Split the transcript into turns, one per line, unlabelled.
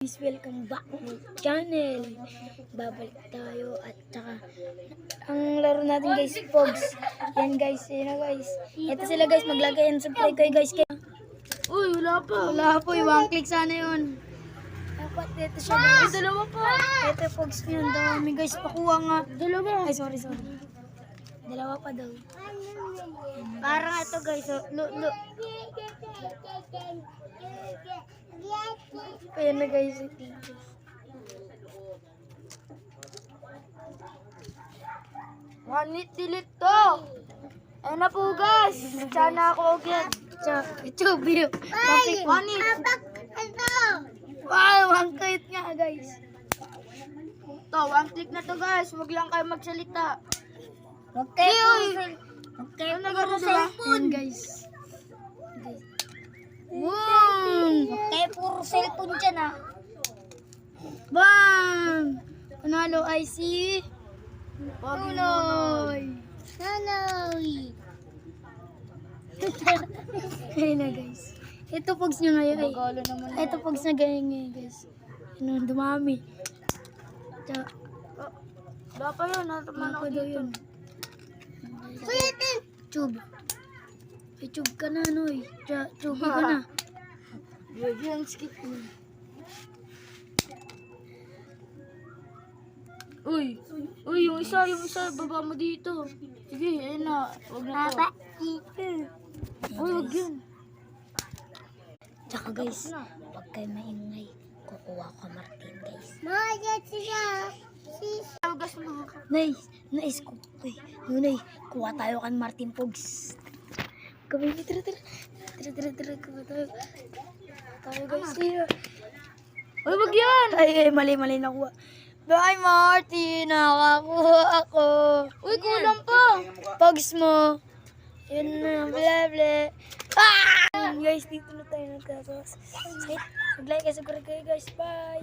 Guys, welcome back to my channel. Babalik tayo at saka ang laro natin guys, Pogs. Yan guys, yun na guys. Ito sila guys, maglagay and subscribe kayo guys. Uy, wala pa. Wala po, one click sana yun. Dapat dito siya guys. Dalawa pa. Ito Pogs yun, dami guys, pakuha nga. Dalawa. Ay, sorry. Dalawa pa daw. Parang ito guys, look. Ayan na guys, Wanit delete to. Ayan na po guys. Sana ako agad. Chubi. Wanit. Wow, one click nga guys. To, one click na to guys. Huwag lang kayo magsalita. Okay, nagaro sa cellphone guys. Boom! Okay, puro cellphone dyan ah. Bang! Panalo ay si Nonoy. Ayun na guys. Ito Pogs nyo ngayon eh. Ito Pogs na ganyan ngayon guys. Ano, dumami. Wala pa yun. Wala pa daw yun. Tube. Ay, tube ka na, Noy. Tube ka na. Yan, skip mo. Uy, yung isa, baba mo dito. Sige, ayun na. Huwag na to. Uy, huwag yun. Tsaka guys, pag kayo maingay, kukuha ko Martin guys. Nice ko. Uy, Nunay, kuha tayo kan Martin Pogs. Kami, tara. Kuha tayo guys. Uy, wag yan. Ay, mali nakuha. Bye, Martin. Nakakuha ako. Uy, kulang pa. Pogs mo. Yun na, bla. Ah! Guys, dito na tayo nagkakawas. Mag-like, subscribe kayo guys. Bye.